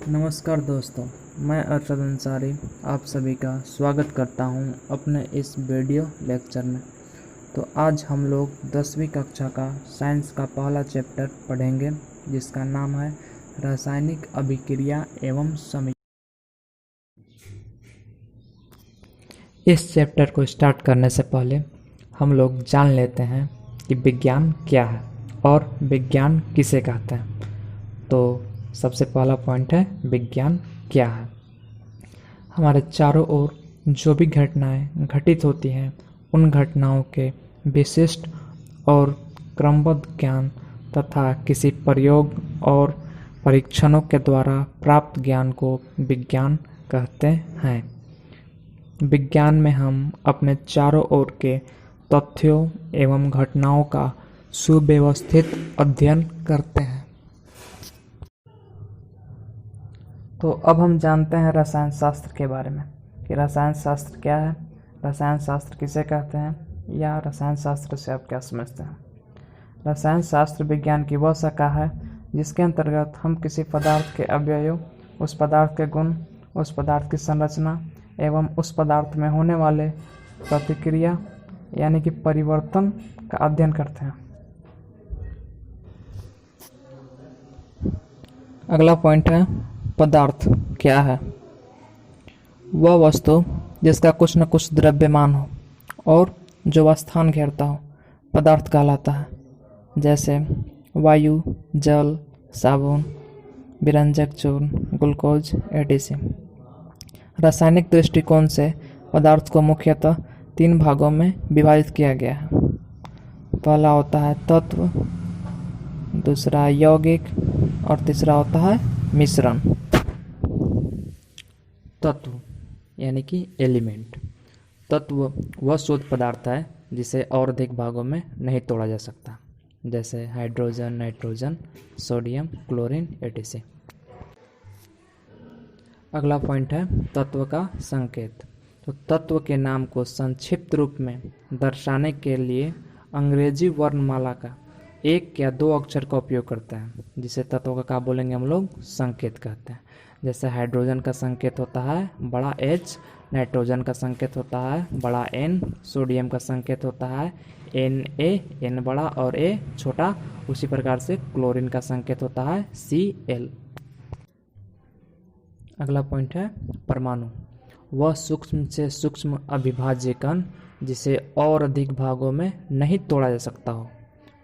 नमस्कार दोस्तों, मैं अरशद अंसारी आप सभी का स्वागत करता हूं अपने इस वीडियो लेक्चर में। तो आज हम लोग 10वीं कक्षा का साइंस का पहला चैप्टर पढ़ेंगे जिसका नाम है रासायनिक अभिक्रिया एवं समीकरण। इस चैप्टर को स्टार्ट करने से पहले हम लोग जान लेते हैं कि विज्ञान क्या है और विज्ञान किसे कहते हैं। तो सबसे पहला पॉइंट है विज्ञान क्या है। हमारे चारों ओर जो भी घटनाएं घटित होती हैं उन घटनाओं के विशिष्ट और क्रमबद्ध ज्ञान तथा किसी प्रयोग और परीक्षणों के द्वारा प्राप्त ज्ञान को विज्ञान कहते हैं। विज्ञान में हम अपने चारों ओर के तथ्यों एवं घटनाओं का सुव्यवस्थित अध्ययन करते हैं। तो अब हम जानते हैं रसायन शास्त्र के बारे में कि रसायन शास्त्र क्या है, रसायन शास्त्र किसे कहते हैं या रसायन शास्त्र से आप क्या समझते हैं। रसायन शास्त्र विज्ञान की वह शाखा है जिसके अंतर्गत हम किसी पदार्थ के अवयव, उस पदार्थ के गुण, उस पदार्थ की संरचना एवं उस पदार्थ में होने वाले प्रतिक्रिया यानी कि परिवर्तन का अध्ययन करते हैं। अगला पॉइंट है पदार्थ क्या है। वह वस्तु जिसका कुछ न कुछ द्रव्यमान हो और जो वह स्थान घेरता हो पदार्थ कहलाता है, जैसे वायु, जल, साबुन, विरंजक चूर्ण, ग्लूकोज एटीसी। रासायनिक दृष्टिकोण से पदार्थ को मुख्यतः 3 भागों में विभाजित किया गया है। पहला होता है तत्व, दूसरा यौगिक और तीसरा होता है मिश्रण। तत्व यानी कि एलिमेंट। तत्व वह शुद्ध पदार्थ है जिसे और अधिक भागों में नहीं तोड़ा जा सकता, जैसे hydrogen, nitrogen, sodium, chlorine etc. अगला पॉइंट है तत्व का संकेत। तो तत्व के नाम को संक्षिप्त रूप में दर्शाने के लिए अंग्रेजी वर्णमाला का 1 या 2 अक्षर का उपयोग करते हैं, जिसे तत्व का क्या बोलेंगे हम लोग, संकेत कहते हैं। जैसे हाइड्रोजन का संकेत होता है बड़ा H, नाइट्रोजन का संकेत होता है बड़ा N, सोडियम का संकेत होता है Na, N बड़ा और A छोटा। उसी प्रकार से क्लोरीन का संकेत होता है Cl। अगला पॉइंट है परमाणु। वह सूक्ष्म से सूक्ष्म अविभाज्य कण जिसे और अधिक भागों में नहीं तोड़ा जा सकता हो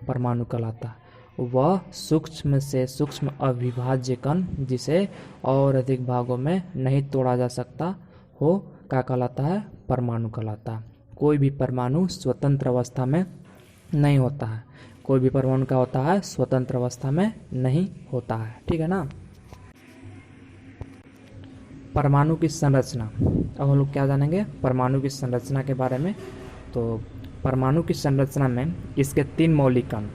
परमाणु कहलाता है। वह सूक्ष्म से सूक्ष्म अविभाज्य कण जिसे और अधिक भागों में नहीं तोड़ा जा सकता हो क्या कहलाता है, परमाणु कहलाता है। कोई भी परमाणु स्वतंत्र अवस्था में नहीं होता है। कोई भी परमाणु क्या होता है, स्वतंत्र अवस्था में नहीं होता है। ठीक है ना। परमाणु की संरचना। अब हम लोग क्या जानेंगे परमाणु की संरचना के बारे में। तो परमाणु की संरचना में इसके 3 मौलिक कण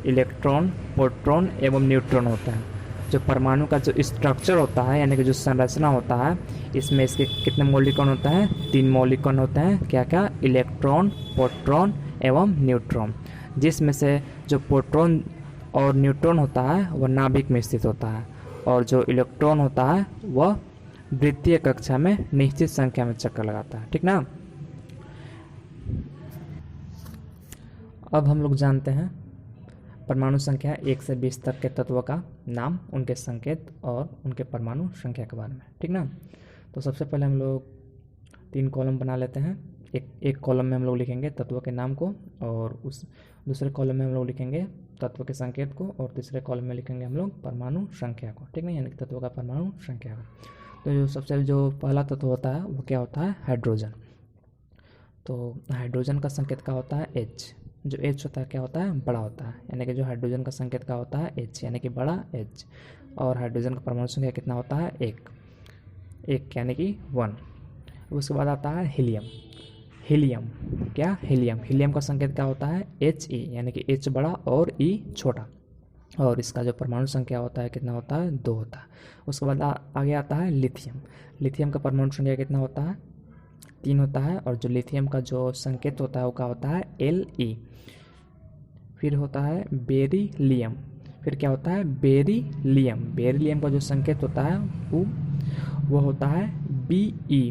इलेक्ट्रॉन, प्रोटॉन एवं न्यूट्रॉन होते हैं। जो परमाणु का जो स्ट्रक्चर होता है यानी कि जो संरचना होता है, इसमें इसके कितने मौलिक कण होते हैं, 3 मौलिक कण होते हैं। क्या क्या, इलेक्ट्रॉन, प्रोटॉन एवं न्यूट्रॉन। जिसमें से जो प्रोटॉन और न्यूट्रॉन होता है वह नाभिक में स्थित होता है और जो इलेक्ट्रॉन होता है वह वृत्तीय कक्षा में निश्चित संख्या में चक्कर लगाता है। ठीक ना। अब हम लोग जानते हैं परमाणु संख्या 1 से 20 तक के तत्वों का नाम, उनके संकेत और उनके परमाणु संख्या के बारे में। ठीक ना। तो सबसे पहले हम लोग 3 कॉलम बना लेते हैं। एक कॉलम में हम लोग लिखेंगे तत्व के नाम को और उस दूसरे कॉलम में हम लोग लिखेंगे तत्व के संकेत को और तीसरे कॉलम में लिखेंगे हम लोग परमाणु संख्या को। ठीक ना, यानी कि तत्व का परमाणु संख्या को। तो जो सबसे जो पहला तत्व होता है वो क्या होता है, हाइड्रोजन। तो हाइड्रोजन का संकेत क्या होता है, H। जो H होता है क्या होता है, बड़ा होता है, यानी कि जो हाइड्रोजन का संकेत क्या होता है, H यानी कि बड़ा H। और हाइड्रोजन का परमाणु संख्या कितना होता है, 1 यानी कि 1। उसके बाद आता है हीलियम। हीलियम क्या, हीलियम। हीलियम का संकेत क्या होता है, He यानी कि H बड़ा और E छोटा। और इसका जो परमाणु संख्या होता है कितना होता है, 2 होता है। उसके बाद आगे आता है लिथियम। लिथियम का परमाणु संख्या कितना होता है, 3 होता है। और जो लिथियम का जो संकेत होता है वो क्या होता है, Le। फिर होता है बेरिलियम। फिर क्या होता है बेरिलियम। बेरिलियम का जो संकेत होता है वो होता है Be,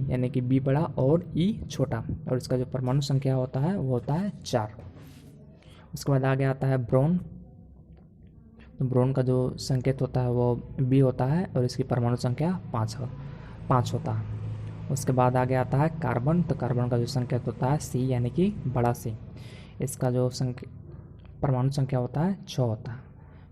यानी कि बी बड़ा और ई छोटा, और इसका जो परमाणु संख्या होता है वो होता है 4। उसके बाद आगे आता है ब्रोन। तो ब्रोन का जो संकेत होता है वो बी होता है और इसकी परमाणु संख्या 5 होता है। उसके बाद आगे आता है कार्बन। तो कार्बन का जो संकेत होता है सी, यानी कि बड़ा सी, इसका जो परमाणु संख्या होता है 6 होता है।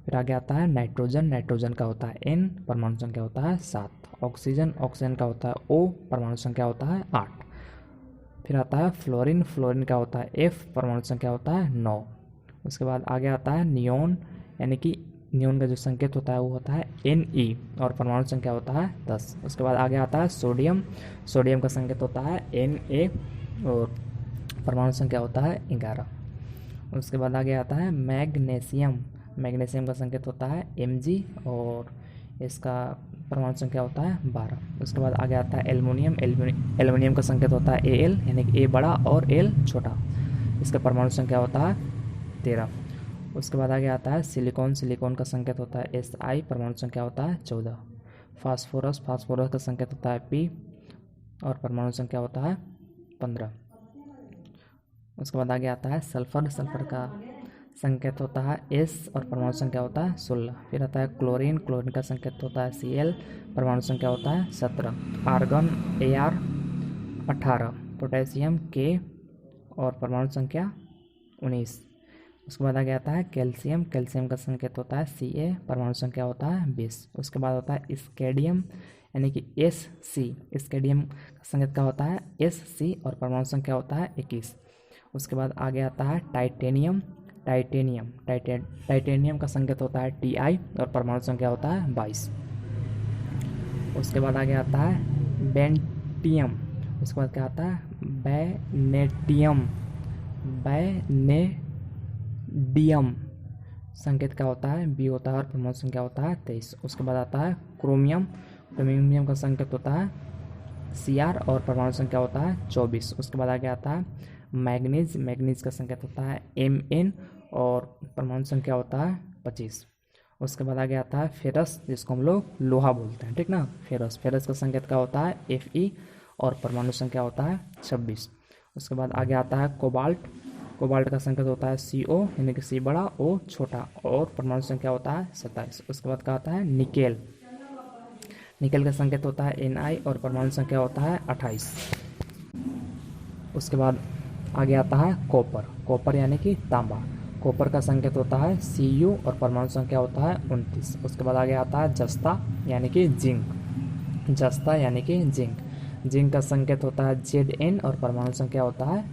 फिर आगे आता है नाइट्रोजन। नाइट्रोजन का होता है N, परमाणु संख्या होता है 7। ऑक्सीजन। ऑक्सीजन का होता है O, परमाणु संख्या होता है 8। फिर आता है फ्लोरीन। फ्लोरीन का होता है F, परमाणु संख्या होता है 9। उसके बाद आगे आता है नियोन, यानी कि नियोन का जो संकेत होता है वो होता है Ne और परमाणु संख्या होता है 10। उसके बाद आगे आता है सोडियम। सोडियम का संकेत होता है Na और परमाणु संख्या होता है 11। उसके बाद आगे आता है मैग्नीशियम। मैग्नीशियम का संकेत होता है Mg और इसका परमाणु संख्या होता है 12। उसके बाद आगे आता है एल्युमिनियम। एल्युमिनियम का संकेत होता है Al, यानी कि A बड़ा और L छोटा, इसका परमाणु संख्या होता है 13। उसके बाद आगे आता है सिलिकॉन। सिलिकॉन का संकेत होता है Si, परमाणु संख्या होता है 14। फास्फोरस। फास्फोरस का संकेत होता है P और परमाणु संख्या होता है 15। उसके बाद आगे आता है सल्फर। सल्फर का संकेत होता है S और परमाणु संख्या होता है 16। फिर आता है क्लोरीन। क्लोरीन का संकेत होता है Cl, परमाणु संख्या होता है 17। Argon Ar 18। पोटेशियम K और परमाणु संख्या 19। उसके बाद आगे आता है कैल्शियम। कैल्शियम का संकेत होता है Ca, परमाणु संख्या होता है 20। उसके बाद होता है स्केडियम, यानी कि Sc। स्केडियम का संकेत का होता है Sc और परमाणु संख्या होता है 21। उसके बाद आगे आता है टाइटेनियम। टाइटेनियम का संकेत होता है Ti और परमाणु संख्या होता है 22। उसके बाद आगे आता है बेंटियम। उसके बाद क्या आता है बैनेटियम। बैनेडियम संकेत क्या होता है B होता है और परमाणु संख्या होता है 23। उसके बाद आता है क्रोमियम। क्रोमियम का संकेत होता है Cr और परमाणु संख्या होता है 24। उसके बाद आगे आता है मैग्नीज। मैग्नीज का संकेत होता है Mn और परमाणु संख्या होता है 25। उसके बाद आगे आता है फेरस, जिसको हम लोग लोहा बोलते हैं, ठीक ना। फेरस। फेरस का संकेत क्या होता है Fe और परमाणु संख्या होता है 26। उसके बाद आगे आता है कोबाल्ट। कोबाल्ट का संकेत होता है Co, यानी कि C बड़ा O छोटा और परमाणु संख्या होता है 27। उसके बाद क्या आता है निकेल। निकेल का संकेत होता है Ni और परमाणु संख्या होता है 28। उसके बाद आगे आता है कॉपर। कॉपर यानी कि तांबा। कॉपर का संकेत होता है Cu और परमाणु संख्या होता है 29। उसके बाद आगे आता है जस्ता, यानी कि जिंक। जस्ता यानी कि जिंक। जिंक का संकेत होता है Zn और परमाणु संख्या होता है